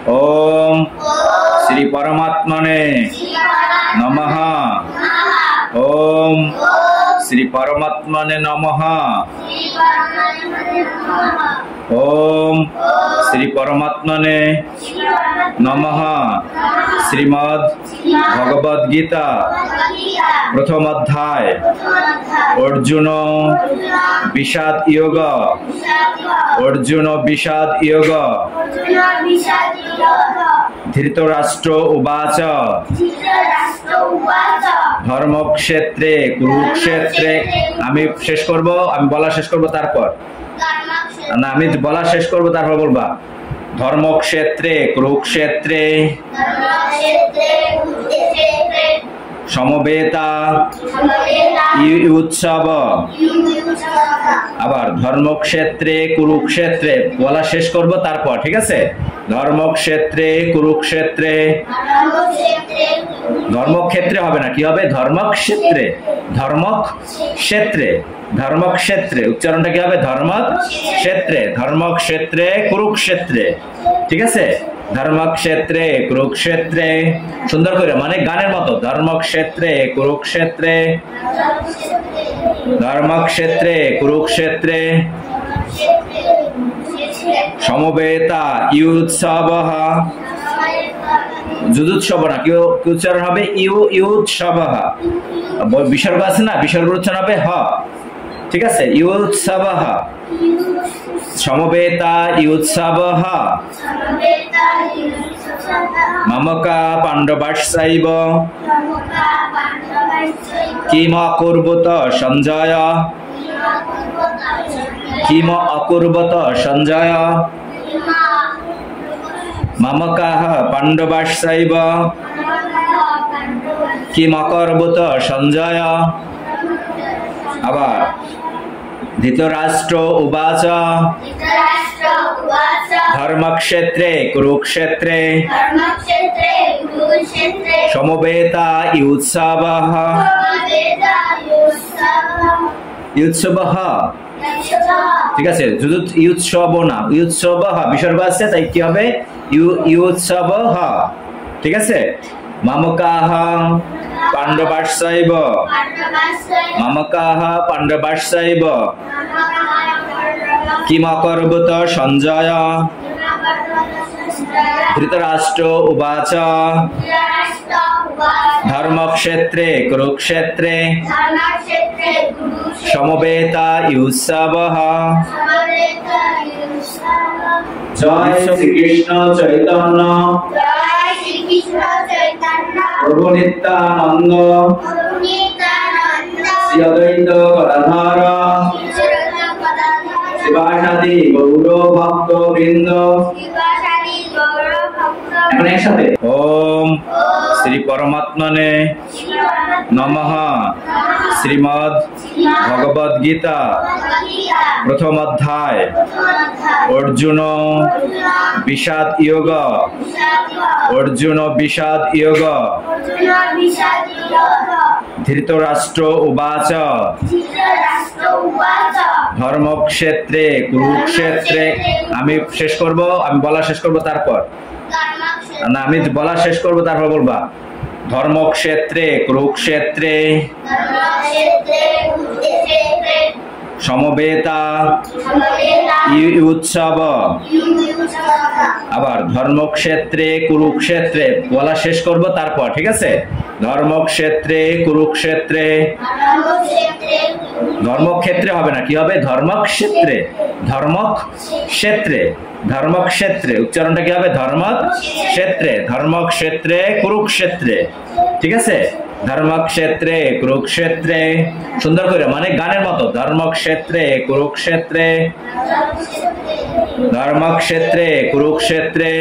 ओम श्री परमात्मने नमः। ओम श्री परमात्मने नमः। ओम श्री परमात्मने नमः। श्रीमद् भगवद गीता प्रथम अध्याय अर्जुन विषाद योग। अर्जुन विषाद योग। धृतराष्ट्र उवाच धर्मक्षेत्रे कुरुक्षेत्रे आमी शेष करब, आमी बला शेष करब तारपर ना आमी बला शेष करब तारपर बोलबा धर्मक्षेत्रे कुरुक्षेत्रे समवेता उत्सव। আবার ধর্মক্ষেত্রে কুরুক্ষেত্রে বলা শেষ করব তারপর, ঠিক আছে? ধর্মক্ষেত্রে কুরুক্ষেত্রে, ধর্মক্ষেত্রে হবে না, কি হবে? ধর্মক্ষেত্রে, ধর্মক্ষেত্রে, ধর্মক্ষেত্রে উচ্চারণটা কি হবে? ধর্মক্ষেত্রে, ধর্মক্ষেত্রে কুরুক্ষেত্রে, ঠিক আছে? ধর্মক্ষেত্রে কুরুক্ষেত্রে, সুন্দর করে মানে গানের মতো, ধর্মক্ষেত্রে কুরুক্ষেত্রে, ধর্মক্ষেত্রে কুরুক্ষেত্রে সমবেতা ইউৎসবঃ। যুদুৎসব না, কি উচ্চারণ হবে? ইউৎসবঃ। বিসর্গ আছে না, বিসর্গ উচ্চারণ হবে হ, ঠিক আছে? ইউৎসবঃ সমবেতা ইউৎসবঃ মমকা পাণ্ডবাশ্চৈব কিম অকুর্বত সঞ্জয়, কিম অকুর্বত সঞ্জয় মমকাঃ পাণ্ডবাশ্চৈব কিম অকুর্বত সঞ্জয়। আবার ধৃতরাষ্ট্র উবাচ ধর্মক্ষেত্রে কুরুক্ষেত্রে সমবেতা ইউৎসবঃ। ইউৎসবঃ, ঠিক আছে? ইউৎসব না, ইউৎসবঃ বিসর্গ আছে, তাই কি হবে? ইউৎসবঃ, ঠিক আছে? মমকাঃ পাণ্ডবাশ্চৈব, মমকাঃ পাণ্ডবাশ্চৈব কিম অকুর্বত সঞ্জয়। ধৃতরাষ্ট্র উবাচ ধর্মক্ষেত্রে কুরুক্ষেত্রে সমবেতা ইউৎসবঃ। জয় শ্রীকৃষ্ণ চৈতন্য প্রভু নিত্যানন্দ শ্রী অদ্বৈত গদাধর শিবাসাদি গৌর ভক্ত বৃন্দ। এখন একসাথে ওম শ্রী পরমাত্মনে নমঃ। শ্রীমদ্ ভগবদ গীতা প্রথম অধ্যায় अर्जुन विषाद योग। अर्जुन विषाद योग। धृतराष्ट्र उवाच धर्मक्षेत्रे कुरुक्षेत्रे आमी शेष करब, आमी बला शेष करब तारपर ना आमी बला शेष करब तारपर बोलबा धर्मक्षेत्रे कुरुक्षेत्रे সমবেতা उत्सव। আবার ধর্মক্ষেত্রে কুরুক্ষেত্রে বলা শেষ করব তারপর, ঠিক আছে? ধর্মক্ষেত্রে কুরুক্ষেত্রে, ধর্মক্ষেত্রে হবে না, কি হবে? ধর্মক্ষেত্রে, ধর্মক্ষেত্রে, ধর্মক্ষেত্রে উচ্চারণটা কি হবে? ধর্মক্ষেত্রে, ধর্মক্ষেত্রে কুরুক্ষেত্রে, ঠিক আছে? ধর্মক্ষেত্রে কুরুক্ষেত্রে, সুন্দর করে মানে গানের মতো, ধর্মক্ষেত্রে কুরুক্ষেত্রে, ধর্মক্ষেত্রে কুরুক্ষেত্রে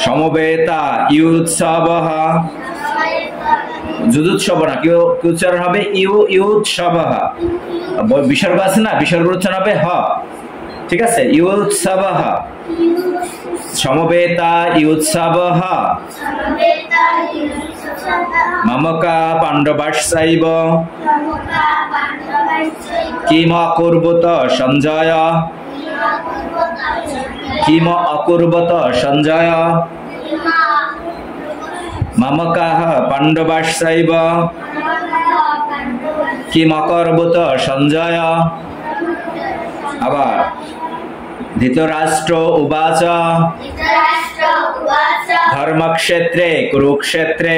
সমবেতা ইউৎসবঃ। যুদুৎসব না, কি উচ্চারণ হবে? ইউৎসবঃ। বিসর্গ আছে না, বিসর্গ উচ্চারণ হবে হ, ঠিক আছে? ইউৎসবঃ সমবেতা ইউৎসবঃ মমকা পাণ্ডবাশ্চৈব কিম অকুর্বত সঞ্জয় কিম অকুর্বত সঞ্জয় মামকাহ পাণ্ডবাশ্চৈব কিম অকর্বত সঞ্জয়। আবার ধৃতরাষ্ট্র উবাচ ধর্মক্ষেত্রে কুরুক্ষেত্রে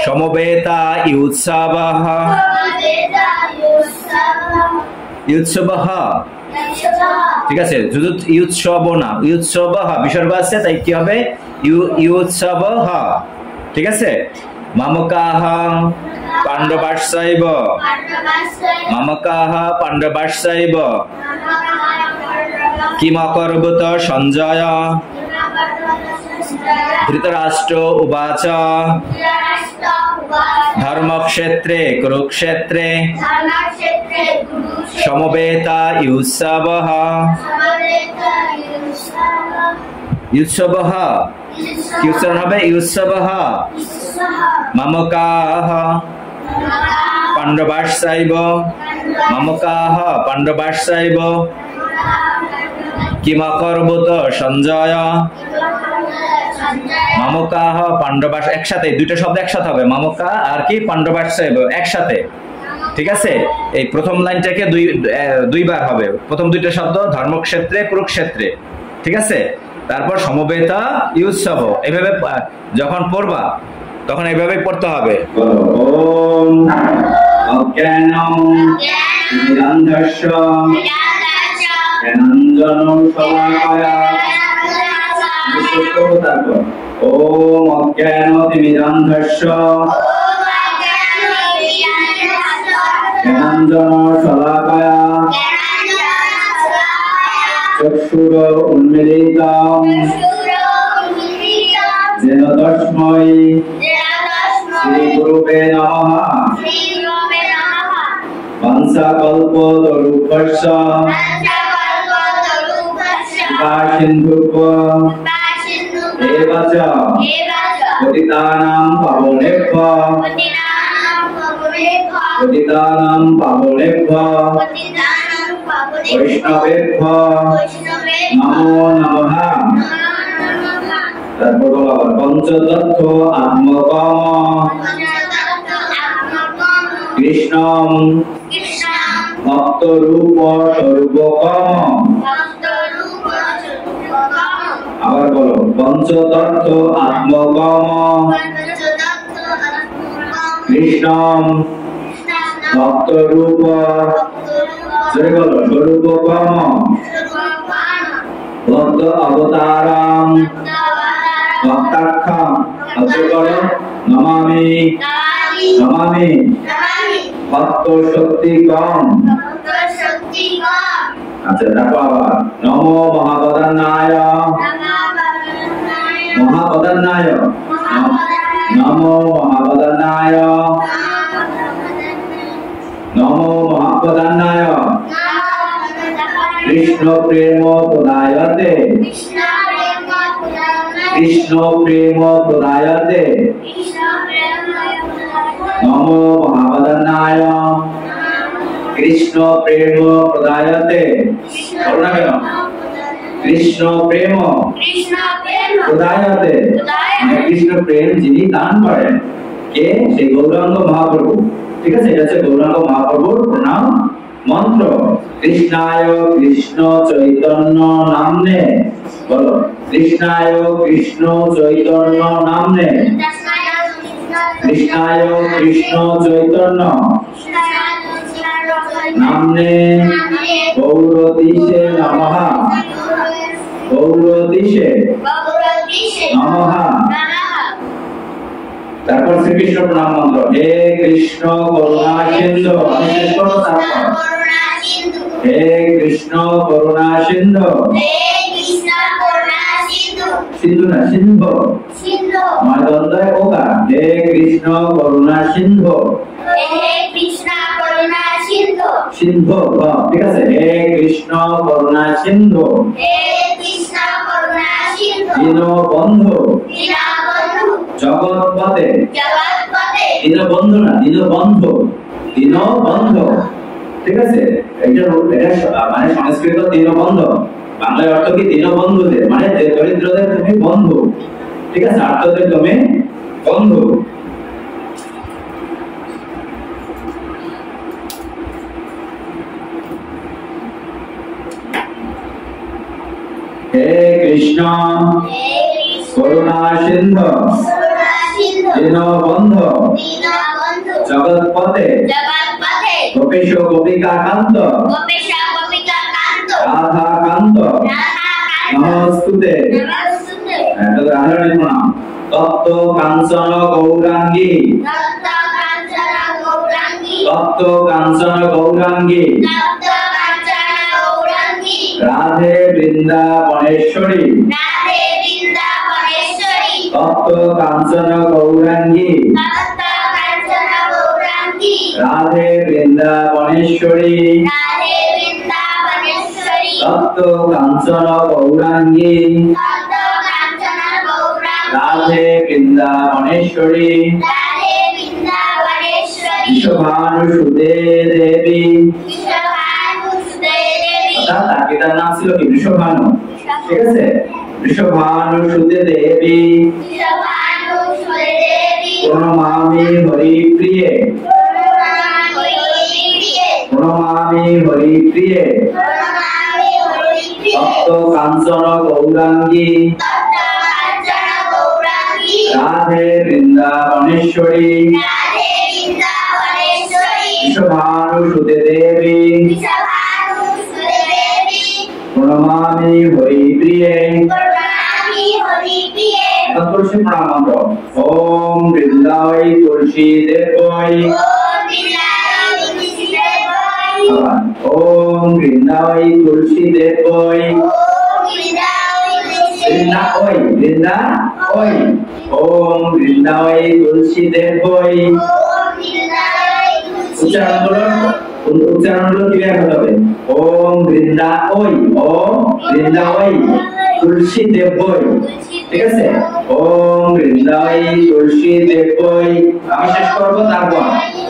সমবেতা ইউৎসবঃ। ইউৎসবঃ ঠিক আছে, শুধু ইউৎসব না, ইউৎসবঃ বিসর্গ আছে, তাই কি হবে ইউৎসবঃ। ঠিক আছে। মামকাহ পাণ্ডবাশ্চৈব মামকাহ পাণ্ডবাশ্চৈব কিম অকর্বত সঞ্জয় ধৃতরাষ্ট্র উবাচ ধর্মক্ষেত্রে কুরুক্ষেত্রে সমবেতা ইউৎসবঃ। ইউৎসবঃ কি উচ্চারণ হবে? ইউৎসবঃ। মামকাহ পাণ্ডবাশ্চৈব মামকাহ পাণ্ডবাশ্চৈব কিম অকর্বত সঞ্জয়। মামকাহ পাণ্ডবাস একসাথে, দুইটা শব্দ একসাথে হবে, মামকা আর কি পাণ্ডবাশ্চৈব একসাথে। ঠিক আছে, এই প্রথম লাইনটাকে দুইবার হবে, প্রথম দুইটা শব্দ ধর্মক্ষেত্রে কুরুক্ষেত্রে। ঠিক আছে, তারপর সমবেতা ইউৎসব। এইভাবে যখন পড়বা তখন এইভাবে পড়তে হবে। ওম অজ্ঞানং নিরন্ধস্য জ্ঞানাঞ্জনং শলাকায়া। তারপর ওম অজ্ঞানতিমিরান্ধস্য জ্ঞানাঞ্জনং শলাকায়া চক্ষুর উন্মীলিতং যেন তস্मै শ্রীগুরুবে নমঃ। বংশকল্পতরুভ্যশ্চ কৃপাসিন্ধুভ্য এব চ পতিতানাং পাবনেভ্যো বৈষ্ণবেভ্যো নমো নমঃ। তারপর পঞ্চতত্ত্ব আত্মকাম কৃষ্ণম ভক্তরূপ স্বরূপকাম। আবার বলো পঞ্চতত্ত্ব আত্মকাম কৃষ্ণম ভক্তরূপ স্বরূপকাম ভক্ত অবতারাম ভক্তাখ্যাম নমামি নমামি ভক্ত শক্তিকম। আচ্ছা দেখো আবার নমো মহাবদান্নায় মহাবদান্নায় নমো মহাবদান্নায় নমো মহাবদান্নায় কৃষ্ণ প্রেম প্রদায়তে কৃষ্ণ প্রেম প্রদায়তে নমো মহাবদান্নায় কৃষ্ণ প্রেম প্রদায়তে। কৃষ্ণ প্রেম প্রদায়তে কৃষ্ণ প্রেম যিনি দান করেন, কে? সেই গৌরাঙ্গ মহাপ্রভু। ঠিক আছে, এটা হচ্ছে গৌরাঙ্গ মহাপ্রভুর প্রণাম মন্ত্র। কৃষ্ণায় কৃষ্ণ চৈতন্য নামনে, বলো কৃষ্ণায় কৃষ্ণ চৈতন্য নামনে কৃষ্ণায় কৃষ্ণ চৈতন্য নামনে গৌরদিশে নমঃ গৌরদিশে নমঃ। তারপর শ্রীকৃষ্ণ প্রণাম মন্ত্র হে কৃষ্ণ করুণা সিন্ধু। হে কৃষ্ণ করুণা সিন্ধু সিন্ধু না সিন্ধু নয় দ্বন্দ্বে ওকার। হে কৃষ্ণ করুণা সিন্ধু সিন্ধু ঠিক আছে। হে কৃষ্ণ করুণা সিন্ধু দীনবন্ধু জগৎপতে। দীনবন্ধু না দীনবন্ধু, দীনবন্ধু। ঠিক আছে, এটা মানে সংস্কৃত দীনবন্ধু, বাংলায় অর্থ কি দীনবন্ধুদের, মানে যে দরিদ্রদের তুমি বন্ধু, ঠিক আছে, আর্তদের তুমি বন্ধু। হে কৃষ্ণ করুণা সিন্ধু দীনবন্ধু জগৎপতে গোপীশ গোপিকা কান্ত রাধা কান্ত নমস্তুতে। তপ্ত কাঞ্চন গৌরাঙ্গী তপ্ত কাঞ্চন গৌরাঙ্গী রাধে বৃন্দাবনেশ্বরী তপ্ত কাঞ্চন গৌরাঙ্গী রাধে বৃন্দাবনেশ্বরী তপ্ত কাঞ্চন গৌরাঙ্গী রাধে বৃন্দাবনেশ্বরী বৃষভানুসুতে দেবী, তার নাম ছিল কি বৃষভানু, ঠিক আছে, বৃষভানুসুতে দেবী প্রণমামি হরিপ্রিয়ে প্রণমামি হরিপ্রিয়ে তপ্ত কাঞ্চন গৌরাঙ্গী রাধে বৃন্দাবনেশ্বরী বৃষভানুসুতে দেবী প্রণমামি হরিপ্রিয়ে। তৎপুরুষে প্রণাম মন্ত্র ওম বৃন্দাবৈ তুলসী দেবৈ ওম বৃন্দাবৈ তুলসী দেবৈ বৃন্দাবৈ ওম বৃন্দাবৈ তুলসী দেবৈ। উচ্চারণগুলো ক্লিয়ার হতে হবে। ওম বৃন্দাবৈ, ওম বৃন্দাবৈ তুলসী দেবৈ, ঠিক আছে, ওম বৃন্দাবৈ তুলসী দেবৈ। আমি শেষ করব, তারপর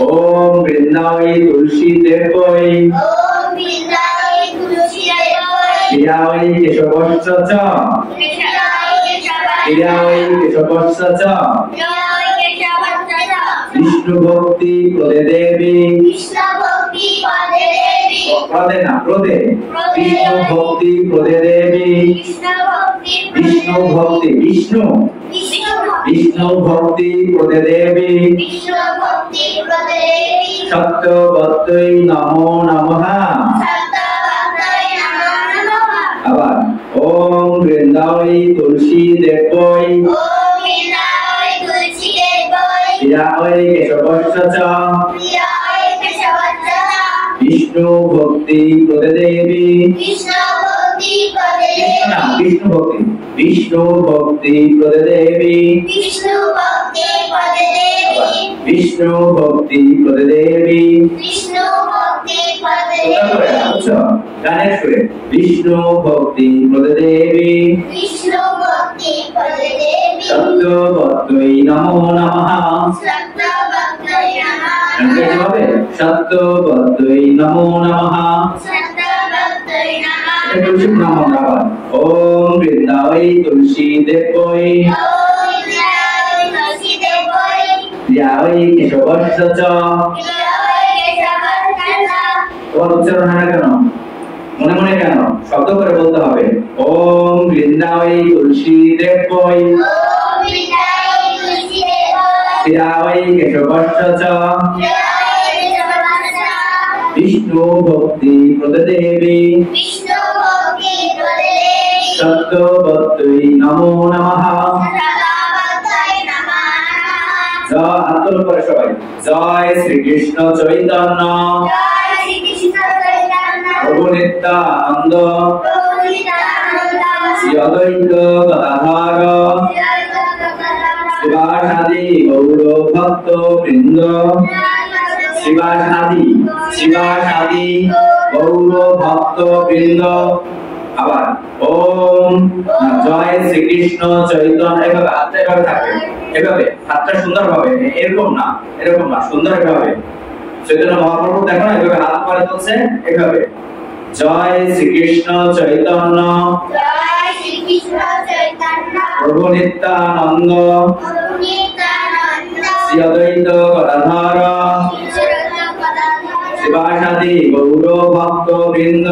ওম বৃন্দাবৈ তুলসী দেবৈ ক্রিয়াবৈ কেশবস্য চ ক্রিয়াবৈ কেশবস্য চ বিষ্ণু ভক্তি প্রদে দেবী প্রদে না প্রদে বিষ্ণু ভক্তি প্রদে দেবী বিষ্ণু ভক্তি বিষ্ণু বিষ্ণু ভক্তি প্রদে দেবী সত্যবত্যৈ নমো নমঃ। আবার ওম বৃন্দাবৈ তুলসী দেবৈ ক্রিয়াবৈ কেশবস্য চ বিষ্ণু ভক্তি প্রদে দেবী বিষ্ণু ভক্তি প্রদে দেবী বিষ্ণু ভক্তি প্রদে দেবী গানের সুরে বিষ্ণু ভক্তি প্রদে দেবী সত্যবত্যৈ নমো নমঃ। সত্যবত্যৈ নমো নমঃ। ওম বৃন্দাবৈ তুলসী দেবৈ ক্রিয়াবৈ কেশবস্য চ। তোমার উচ্চারণ হয় না কেন, মনে মনে কেন, শব্দ করে বলতে হবে। ওম বৃন্দাবৈ তুলসী দেবৈ ক্রিয়াবৈ কেশবস্য চ বিষ্ণু ভক্তি প্রদে দেবী সত্যবত্যৈ নমো নমঃ। জয় আত্মল করে সবাই, জয় শ্রীকৃষ্ণ চৈতন্য প্রভু নিত্যানন্দ শ্রী অদ্বৈত গদাধর শিবাসাদি গৌর ভক্ত বৃন্দ শিবাসাদি গৌর ভক্ত বৃন্দ। আবার ওম জয় শ্রীকৃষ্ণ চৈতন্য, এভাবে হাতটা এভাবে থাকবে, এভাবে হাতটা সুন্দর ভাবে, এরকম না সুন্দর এভাবে চৈতন্য মহাপ্রভু দেখো না এভাবে হাত পরে চলছে এভাবে জয় শ্রীকৃষ্ণ চৈতন্য জয় শ্রীকৃষ্ণ চৈতন্য প্রভু নিত্যানন্দ প্রভু নিত্যানন্দ শ্রী অদ্বৈত গদাধর শিবাসাদি গৌর ভক্ত বৃন্দ।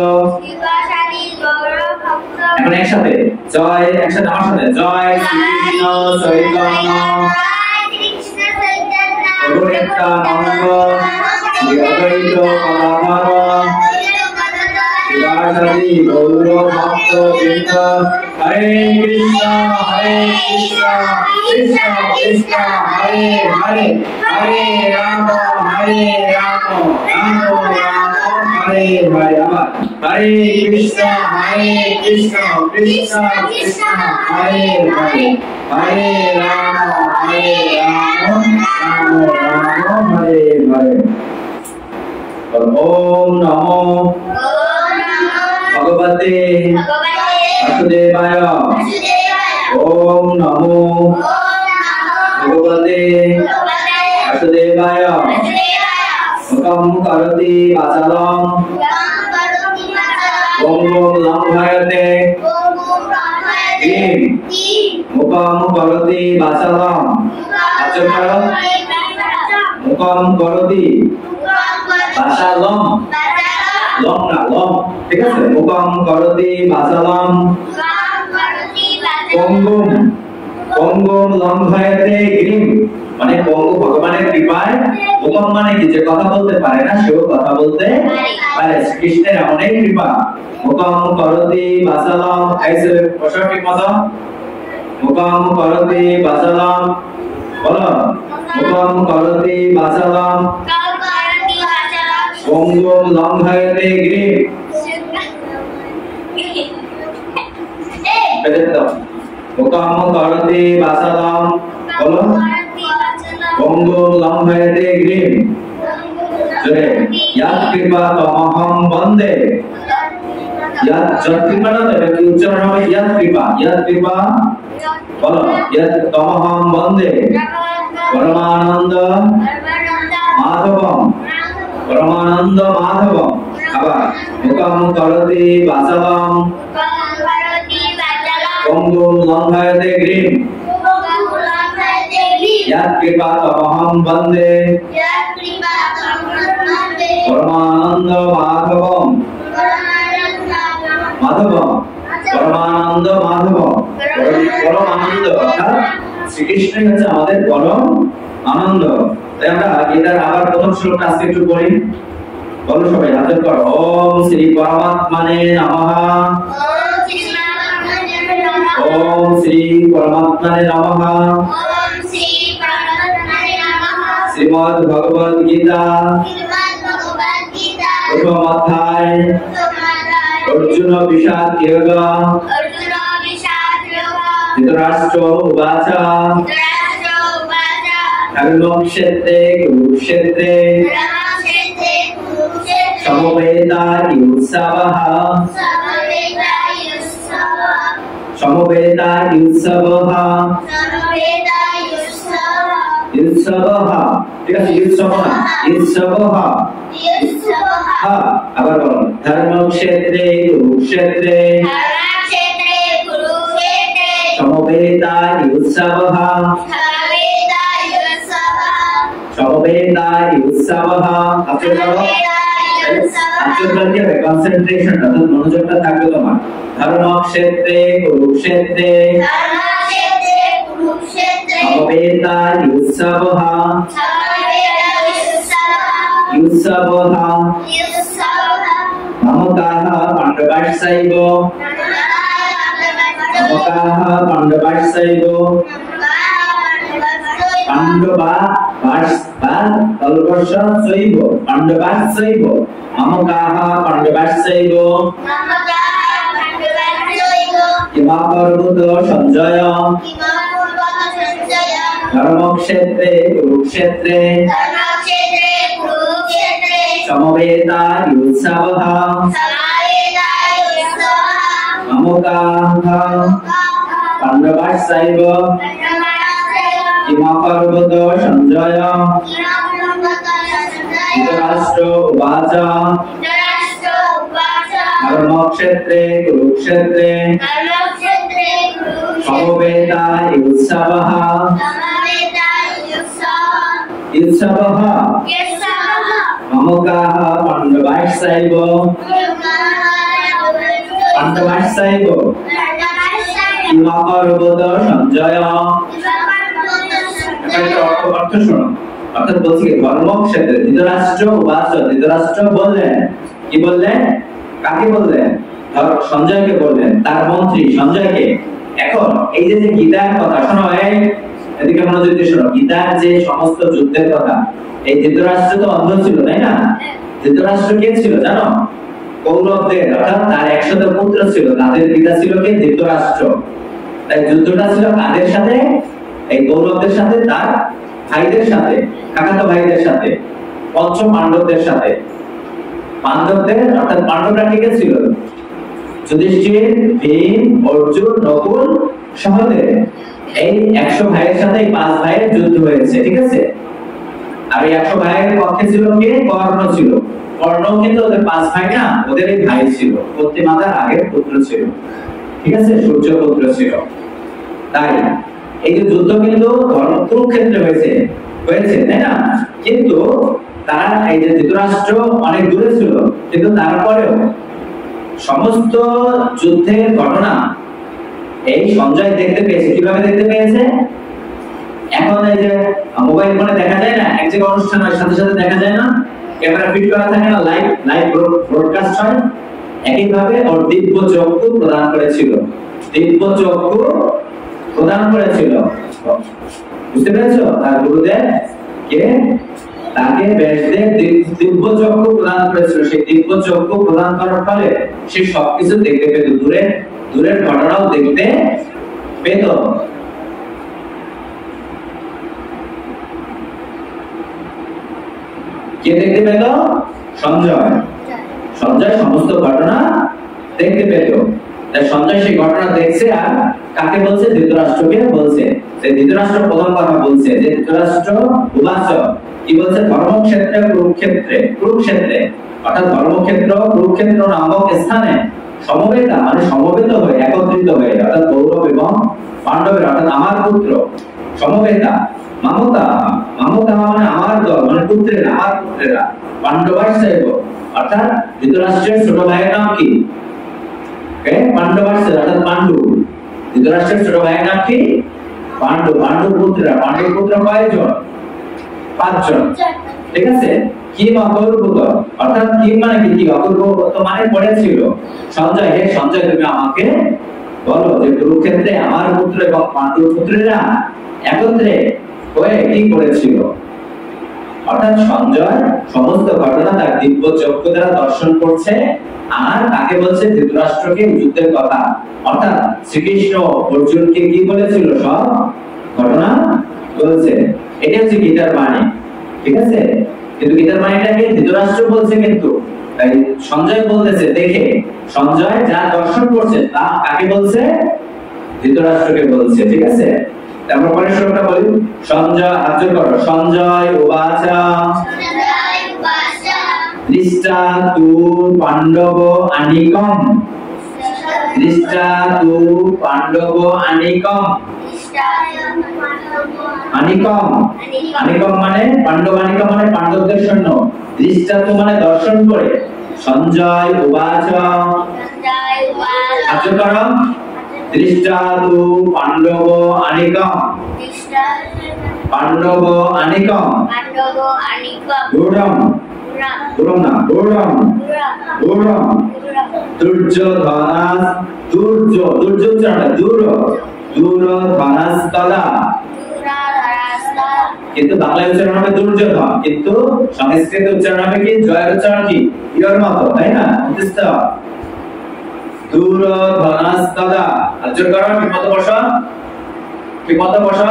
শিবাসাদি গৌর ভক্ত এখন একসাথে জয়, একসাথে আমার সাথে জয় শ্রীকৃষ্ণ চৈতন্য প্রভু নিত্যানন্দ শ্রী অদ্বৈত গদাধর শিবাসাদি গৌর ভক্ত বৃন্দ। হরে কৃষ্ণ কৃষ্ণ কৃষ্ণ হরে হরে, হরে রাম রাম হরে হরে। আবার হরে কৃষ্ণ কৃষ্ণ কৃষ্ণ হরে হরে, হরে রাম রাম হরে হরে। ওম নমো ভগবতে বাসুদেবায়। ওম নমো ভগবতে বাসুদেবায়। মুখম করতি বাচালম ওম লঙ্ঘয়তে কিম মুখম করতি বাচালম। আচ্ছা করো মুখম করতি বাচালম, লম না লম, ঠিক আছে। মুখম করতি বাচালম পঙ্গুম পঙ্গুম লঙ্ঘয়তে গিরিম, মানে পঙ্গু ভগবানের কৃপায়। মুখম মানে কি যে কথা বলতে পারে না সেও কথা বলতে পারে, কৃষ্ণের অনেক কৃপা। মুখম করতি বাচালম, ऐसे বসো ঠিক মতো। মুখম করতি বাচালম বলো, মুখম করতি বাচালম পঙ্গুম লঙ্ঘয়তে গিরিম। মুখম করতি বাচালম বলো, পঙ্গুম লঙ্ঘয়তে গিরিম। ইয়াত কৃপা তমহং বন্দে। ইয়াত যত কৃপা না এটা কি উচ্চারণ হবে? ইয়াত কৃপা বলো, ইয়াত তমহং বন্দে পরমানন্দ মাধবম, পরমানন্দ মাধবম। আবার মুখম করতি বাচালম পঙ্গুম লঙ্ঘয়তে গিরিম। ইয়াত কৃপা তমহং বন্দে পরমানন্দ মাধবম। মাধবম পরমানন্দ মাধবম, পরম আনন্দ অর্থাৎ শ্রীকৃষ্ণই হচ্ছে আমাদের পরম আনন্দ। তাই আমরা গীতার আবার প্রথম শ্লোকটা আজকে একটু পড়ি। বলো সবাই হাতে করো। ওম শ্রী পরমাত্মনে নমঃ। ওম শ্রী পরমাত্মনে নমঃ। শ্রীমদ্ ভগবদ গীতা প্রথম অধ্যায় অর্জুন বিষাদ যোগ। ধৃতরাষ্ট্র উবাচ ধর্মক্ষেত্রে কুরুক্ষেত্রে সমবেতাयुत्सवः। সমবেতাयुत्सवः युत्सवः, ঠিক আছে। युत्सव না युत्सवः। হ্যাঁ আবার বলো। ধর্মক্ষেত্রে কুরুক্ষেত্রে সমবেতাयुत्सवः। সমবেতাयुत्सवः। আচ্ছা বলো। কনসেন্ট্রেশন অর্থাৎ মনোযোগটা থাকবে তোমার। ধর্মক্ষেত্রে কুরুক্ষেত্রে সমবেতাयुत्सवः। युत्सवः ममकाः पाण्डवाश्चैव। ममकाः पाण्डवाश्चैव। पाण्डवा तल्पश्चैव पाण्डवाश्चैव। ममकाः पाण्डवाश्चैव। किमकर्वत सञ्जय धर्मक्षेत्रे कुरुक्षेत्रे समवेतायुत्सवः। ममकाः पाण्डवाश्चैव। किमकर्वत सञ्जय ধৃতরাষ্ট্র উবাচ ধৃতরাষ্ট্র উবাচ ধর্মক্ষেত্রে কুরুক্ষেত্রে ধর্মক্ষেত্রে কুরুক্ষেত্রে সমবেতা উৎসবः সমবেতা উৎসবः মমকাः পাণ্ডবাশ্চৈব পাণ্ডবাশ্চৈব কিমকরবত সঞ্জয়। অর্থ শোনো, অর্থাৎ বলছি ধর্মক্ষেত্রে ধৃতরাষ্ট্র উবাচ, ধৃতরাষ্ট্র বললেন, কি বললেন, কাকে বললেন, সঞ্জয়কে বললেন, তার মন্ত্রী সঞ্জয়কে। এখন এই যে গীতার কথা শোনো, এই এদিকে মনোযোগ দিয়ে শোনো, গীতার যে সমস্ত যুদ্ধের কথা, এই ধৃতরাষ্ট্র তো অন্ধ ছিল, তাই না? ধৃতরাষ্ট্র কে ছিল জানো? কৌরবদের, অর্থাৎ তার 100 পুত্র ছিল, তাদের পিতা ছিল কে? ধৃতরাষ্ট্র। তাই যুদ্ধটা ছিল কাদের সাথে? এই কৌরবদের সাথে, তার ভাইদের সাথে, কাকাতো ভাইদের সাথে, পঞ্চ পাণ্ডবদের সাথে। পাণ্ডবদের অর্থাৎ পাণ্ডবরা কে ছিল? যুধিষ্ঠির, ভীম, অর্জুন, নকুল, সহদেব। এই 100 ভাইয়ের সাথে এই 5 ভাইয়ের যুদ্ধ হয়েছে, ঠিক আছে? আর এই 100 ভাইয়ের পক্ষে ছিল কে? কর্ণ ছিল। কর্ণ কিন্তু ওদের 5 ভাই না, ওদের এই ভাই ছিল, প্রতিমাতার আগের পুত্র ছিল, ঠিক আছে? সূর্য পুত্র ছিল। তাই এই যে যুদ্ধ কিন্তু কুরুক্ষেত্রে হয়েছে, তাই না? কিন্তু তারা এই যে ধৃতরাষ্ট্র অনেক দূরে ছিল, কিন্তু তারপরেও সমস্ত যুদ্ধের ঘটনা এই সঞ্জয় দেখতে পেয়েছে। কিভাবে দেখতে পেয়েছে? এখন এই যে মোবাইল ফোনে দেখা যায় না, এক জায়গায় অনুষ্ঠান হয়, সাথে সাথে দেখা যায় না, ক্যামেরা ফিট করা থাকে না, লাইভ ব্রডকাস্ট হয়। একই ভাবে ওর দিব্য চক্ষু প্রদান করেছিল, দিব্য চক্ষু প্রদান করেছিল, বুঝতে পেরেছো? তার গুরুদেব কে? তাকে ব্যাসদেব দিব্য চক্ষু প্রদান করেছিল। সেই দিব্য চক্ষু প্রদান করার ফলে সে সবকিছু দেখতে পেত, দূরের ঘটনাও দেখতে পেত। কে দেখতে পেত? সঞ্জয়। সঞ্জয় সমস্ত ঘটনা দেখতে পেত। তাই সঞ্জয় সেই ঘটনা দেখছে, আর কাকে বলছে? ধৃতরাষ্ট্রকে বলছে। সেই ধৃতরাষ্ট্র প্রথম কথা বলছে যে ধৃতরাষ্ট্র উবাচ, কি বলছে? ধর্মক্ষেত্রে কুরুক্ষেত্রে অর্থাৎ ধর্মক্ষেত্র কুরুক্ষেত্র নামক স্থানে সমবেতা মানে সমবেত হয়ে, একত্রিত হয়ে, অর্থাৎ কৌরব এবং পাণ্ডবের, অর্থাৎ আমার পুত্র সমবেতা, মামতা মানে আমার দল, মানে পুত্রেরা, আমার পুত্রেরা, পাণ্ডবাশ্চৈব অর্থাৎ ধৃতরাষ্ট্রের ছোট ভাইয়ের নাম কি? পাণ্ডবাশ্চৈব অর্থাৎ পাণ্ডু। ধৃতরাষ্ট্রের ছোট ভাইয়ের নাম কি? পাণ্ডু। পাণ্ডুর পুত্ররা, পাণ্ডুর পুত্র কয়জন? 5 জন, ঠিক আছে? কিম অকূর্বত অর্থাৎ কিম মানে কি? অকূর্বত মানে পড়েছিল। সঞ্জয়, হে সঞ্জয়, তুমি আমাকে বলো যে কুরুক্ষেত্রে আমার পুত্র এবং পাণ্ডুর পুত্রেরা একত্রে হয়ে কি করেছিল? অর্থাৎ সঞ্জয় সমস্ত ঘটনা তার দিব্য চক্ষু দ্বারা দর্শন করছে, আর কাকে বলছে? ধৃতরাষ্ট্রকে যুদ্ধের কথা। অর্থাৎ শ্রীকৃষ্ণ অর্জুনকে কি বলেছিল? সব ঘটনা বলছে। এটা হচ্ছে গীতার বাণী, ঠিক আছে? কিন্তু গীতার বাণীটাকে ধৃতরাষ্ট্র বলছে, কিন্তু তাই সঞ্জয় বলতেছে, দেখে সঞ্জয় যা দর্শন করছে তা কাকে বলছে? ধৃতরাষ্ট্রকে বলছে, ঠিক আছে? তারপর পরের শ্লোকটা বলি। সঞ্জয়, হাত করো। সঞ্জয় উবাচ দৃষ্টা তু পাণ্ডব আনিকম, দৃষ্টা তু পাণ্ডব আনিকম। আনিকম মানে পাণ্ডব, আনিকম মানে পাণ্ডবদের সৈন্য। দৃষ্টা তু মানে দর্শন করে। সঞ্জয় উবাচ, হাত করো। দৃষ্টা তু পাণ্ডব আনিকম, পাণ্ডব আনিকম, গৌরম না গৌরম, গৌরম দুর্যোধনাস, দুর্যোধন দুর্যোধনাস্তদা, কিন্তু বাংলা উচ্চারণ হবে দুর্যোধন, কিন্তু সংস্কৃত উচ্চারণ হবে কি? জয়ের উচ্চারণ কি? ইয়র মতো, তাই না? দুর্যোধনাস্তদা, আজর করো। ঠিকমতো বসো, ঠিকমতো বসো।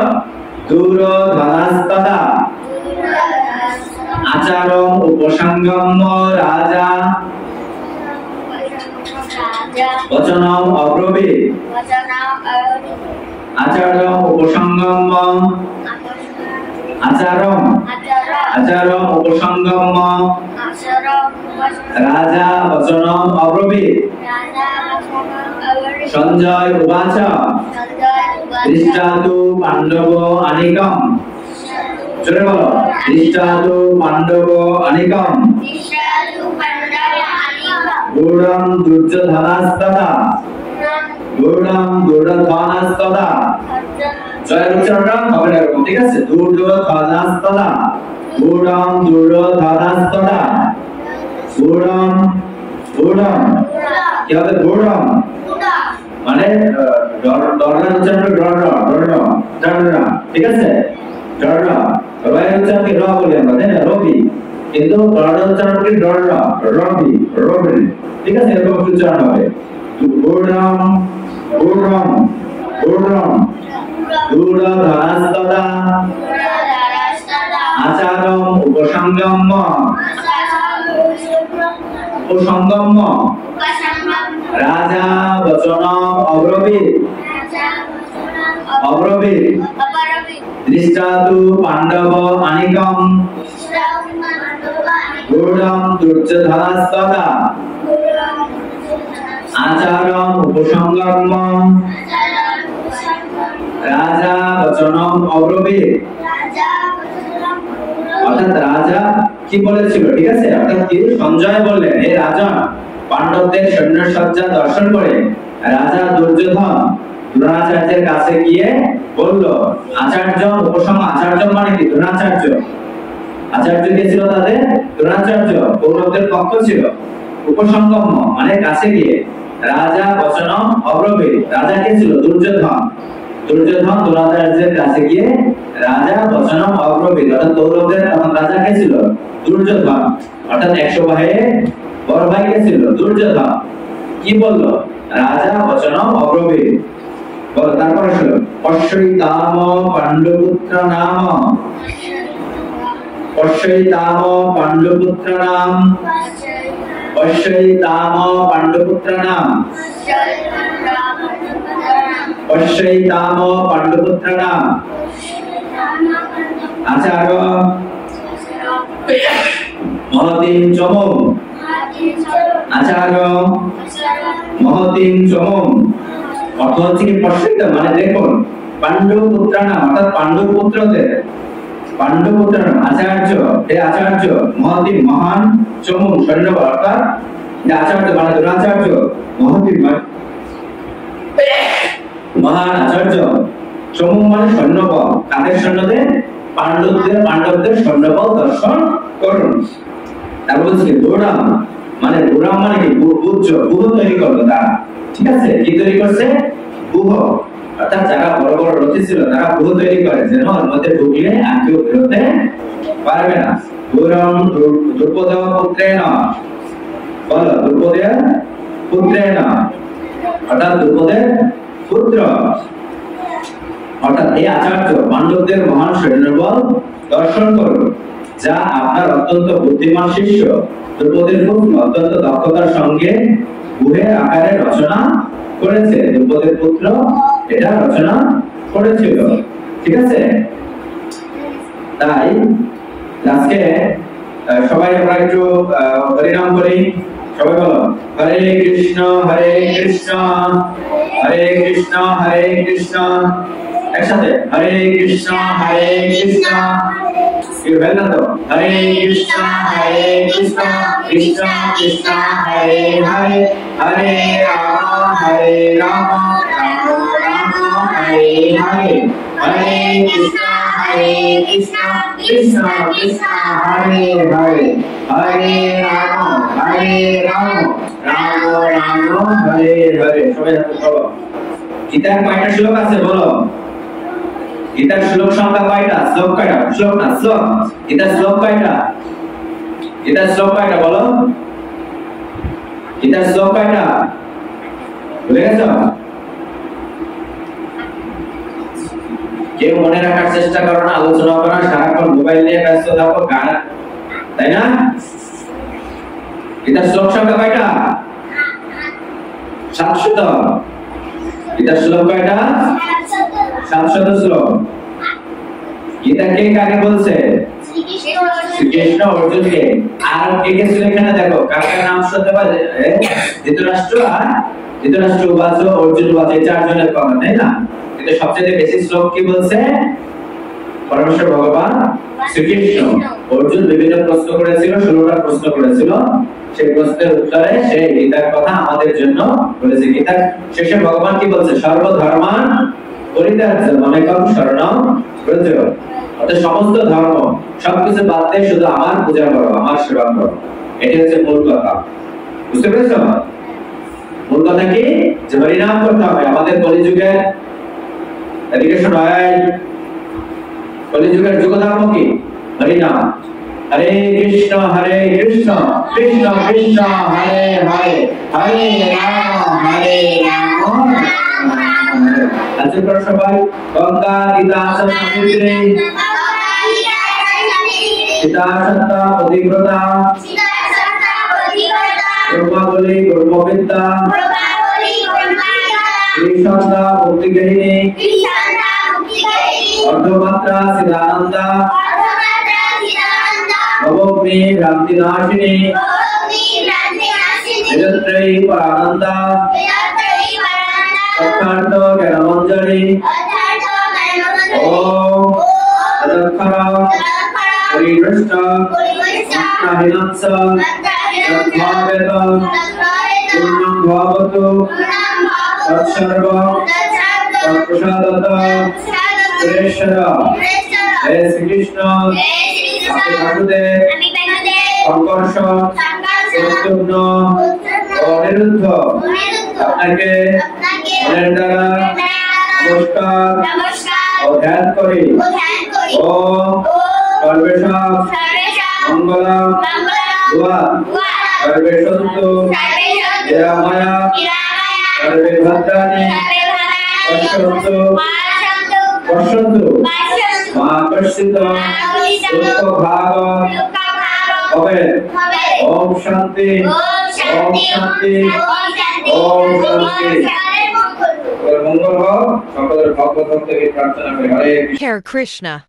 দুর্যোধনাস্তদা আচারম উপসংগম রাজা বচনম অব্রবীত, আচারম উপসংগম, আচারম আচারম উপসঙ্গম আচরণ রাজা বচনম অব্রবীত সঞ্জয় উবাচ দৃষ্টাতু পাণ্ডব আনিকম জোরে বলো দৃষ্টাতু পাণ্ডব আনিকম গূঢ়ম দুর্যোধনাস্তদা গূঢ়ম দুর্যোধনাস্তদা জয়ের উচ্চারণটা হবে এরকম ঠিক আছে দুর্যোধনাস্তদা গূঢ়ম দুর্যোধনাস্তদা গূঢ়ম গূঢ়ম কি হবে গূঢ়ম মানে ডরার উচ্চারণ ডর ঠিক আছে ডর রয়ের উচ্চারণ কি র বলি আমরা তাই না রবি কিন্তু ডরার উচ্চারণ কি ডর রবি রবি ঠিক আছে এরকম উচ্চারণ হবে গূঢ়ম গূঢ়ম গূঢ়ম দুর্যোধনাস্তদা আচারম উপসঙ্গম উপসঙ্গম রাজা বচনম অব্রবীত অব্রবীত দৃষ্টাতু পাণ্ডব আনিকম গূঢ়ম দুর্যোধনাস্তদা আচারম উপসঙ্গম রাজা বচনম অব্রবীত অর্থাৎ রাজা কি বলেছিল ঠিক আছে অর্থাৎ কি সঞ্জয় বললেন হে রাজন পাণ্ডবদের সৈন্য সজ্জা দর্শন করে রাজা দুর্যোধন দ্রোণাচার্যের কাছে গিয়ে বলল আচার্য উপসঙ্গ আচার্য মানে কি দ্রোণাচার্য আচার্য কে ছিল তাদের দ্রোণাচার্য কৌরবদের পক্ষ ছিল উপসঙ্গম মানে কাছে গিয়ে রাজা বচনম অব্রবীত রাজা কে ছিল দুর্যোধন দুর্যোধন দ্রোণাচার্যের কাছে গিয়ে রাজা বচনম অব্রবীত অর্থাৎ কৌরবদের তখন রাজা কে ছিল দুর্যোধন অর্থাৎ 100 ভাইয়ে বড় ভাই কে ছিল দুর্যোধন কি বললো রাজা বচনম অব্রবীত বল তারপরে ছিল পশ্যৈতাম পাণ্ডুপুত্র নাম পশ্যৈতাম পাণ্ডুপুত্র নাম পশ্যৈতাম পাণ্ডুপুত্র নাম পশ্যৈতাম পাণ্ডুপুত্র নাম আচার্য মহতিম চমম আচার্য মহতিম চমম অর্থ হচ্ছে কি পশ্যৈত মানে দেখুন পাণ্ডুপুত্র নাম অর্থাৎ পাণ্ডুপুত্রদের পাণ্ডুপুত্র নাম আচার্য হে আচার্য মহতিম মহান চমম সৈন্যবল অর্থাৎ আচার্য মানে দ্রোণাচার্য মহতিম মহান আচার্য চমম মানে সৈন্যবল কাদের সৈন্যদের পাণ্ডবদের সৈন্যবল দর্শন করুন তারপর বলছে গৌরাম মানে গৌরাম মানে কি গুহ তৈরি করলো তারা ঠিক আছে কি তৈরি করছে গুহ অর্থাৎ যারা বড় বড় রথী ছিল তারা গুহ তৈরি করে যেন ওর মধ্যে ঢুকলে আর কেউ বেরোতে পারবে না গৌরাম দ্রৌপদ পুত্রেণ বলো দ্রৌপদের পুত্রেণ অর্থাৎ দ্রৌপদের পুত্র অর্থাৎ এই আচার্য পাণ্ডবদের মহান সৈন্যবল দর্শন করুন যা আপনার অত্যন্ত বুদ্ধিমান শিষ্য দ্রৌপদীর পুত্র অত্যন্ত দক্ষতার সঙ্গে গুহের আকারে রচনা করেছে দ্রৌপদীর পুত্র এটা রচনা করেছিল ঠিক আছে তাই আজকে সবাই আমরা একটু হরিনাম করি সবাই বলো হরে কৃষ্ণ হরে কৃষ্ণ হরে কৃষ্ণ হরে কৃষ্ণ একসাথে হরে কৃষ্ণ কি বলনা তো হরে কৃষ্ণ কৃষ্ণ কৃষ্ণ হরে হরে হরে রাম রাম রাম হরে হরে হরে কৃষ্ণ কৃষ্ণ কৃষ্ণ হরে হরে হরে রাম রাম রাম হরে হরে সবাই বলো গীতার কয়টা শ্লোক আছে বলো গীতার শ্লোক সংখ্যা কয়টা শ্লোক কয়টা শ্লোক না শ্লোক গীতার শ্লোক কয়টা বলো গীতার শ্লোক কয়টা ভুলে গেছো কেউ মনে রাখার চেষ্টা করো না আলোচনা করো না সারাক্ষণ মোবাইল নিয়ে ব্যস্ত থাকো গান তাই না গীতার শ্লোক সংখ্যা কয়টা 700 গীতার শ্লোক কয়টা 700 শ্লোক গীতা কে কাকে বলছে শ্রীকৃষ্ণ অর্জুনকে। আর কে কে ছিল এখানে দেখো, কার কার নাম শুনতে পাবে? ধৃতরাষ্ট্র আর ধৃতরাষ্ট্র উবাচ, অর্জুন উবাচ, এই চারজনের কথা, তাই না? কিন্তু সবচেয়ে বেশি শ্লোক কি বলছে? পরমেশ্বর ভগবান শ্রীকৃষ্ণ। অর্জুন বিভিন্ন প্রশ্ন করেছিল, 16টা প্রশ্ন করেছিল। সেই প্রশ্নের উত্তরে সে গীতার কথা আমাদের জন্য বলেছে। গীতার শেষে ভগবান কি বলছে? সর্বধর্মান পরিত্যাজ্য মামেকং শরণং ব্রজ। অর্থাৎ সমস্ত ধর্ম সবকিছু বাদ দিয়ে শুধু আমার পূজা করো, আমার সেবা করো। এটি হচ্ছে মূল কথা। বুঝতে পেরেছ? মূল কথা কি? যে হরিনাম করতে হবে। আমাদের কলিযুগে এদিকে শোনো, কলিযুগের যুগধর্ম কি? হরিনাম। হরে কৃষ্ণ কৃষ্ণ কৃষ্ণ হরে হরে, হরে রাম আজকে করো সবাই। গঙ্গা গীতা সমিত্রে সীতা সত্তা পতিব্রতা ব্রহ্মাবলী ব্রহ্মবিদ্যা শ্রীসন্ধ্যা ভক্তিগৃহিণী অর্ধমাত্রা সিদ্ধানন্দা নবগ্নি ভ্রান্তিনাশিনী নিরত্রয়ী পরানন্দা তথার্থ জ্ঞানমঞ্জরি ওম তদক্ষর পরিদৃষ্ট মন্ত্রাহীনস্য তদ্ভাবেত পুণ্যং ভবতু তৎসর্ব তৎপ্রসাদত সুরেশ্বর। হে শ্রীকৃষ্ণ, আপনি বাসুদেব, শঙ্কর্ষণ, শত্রুঘ্ন ও অনিরুদ্ধ, আপনাকে মনের দ্বারা নমস্কার ও ধ্যান করি। ওম সর্বেষাং মঙ্গলং ভুয়াৎ সর্বে সন্তু নিরাময়া সর্বে ভদ্রাণি পশ্যন্তু পশ্যন্তু মা কশ্চিৎ দুঃখভাগ ভবেৎ। ওম শান্তি ওম শান্তি ওম শান্তি। মঙ্গল হোক। সকলের ভগবত ভক্তকে প্রার্থনা করি। হরে Hare Krishna.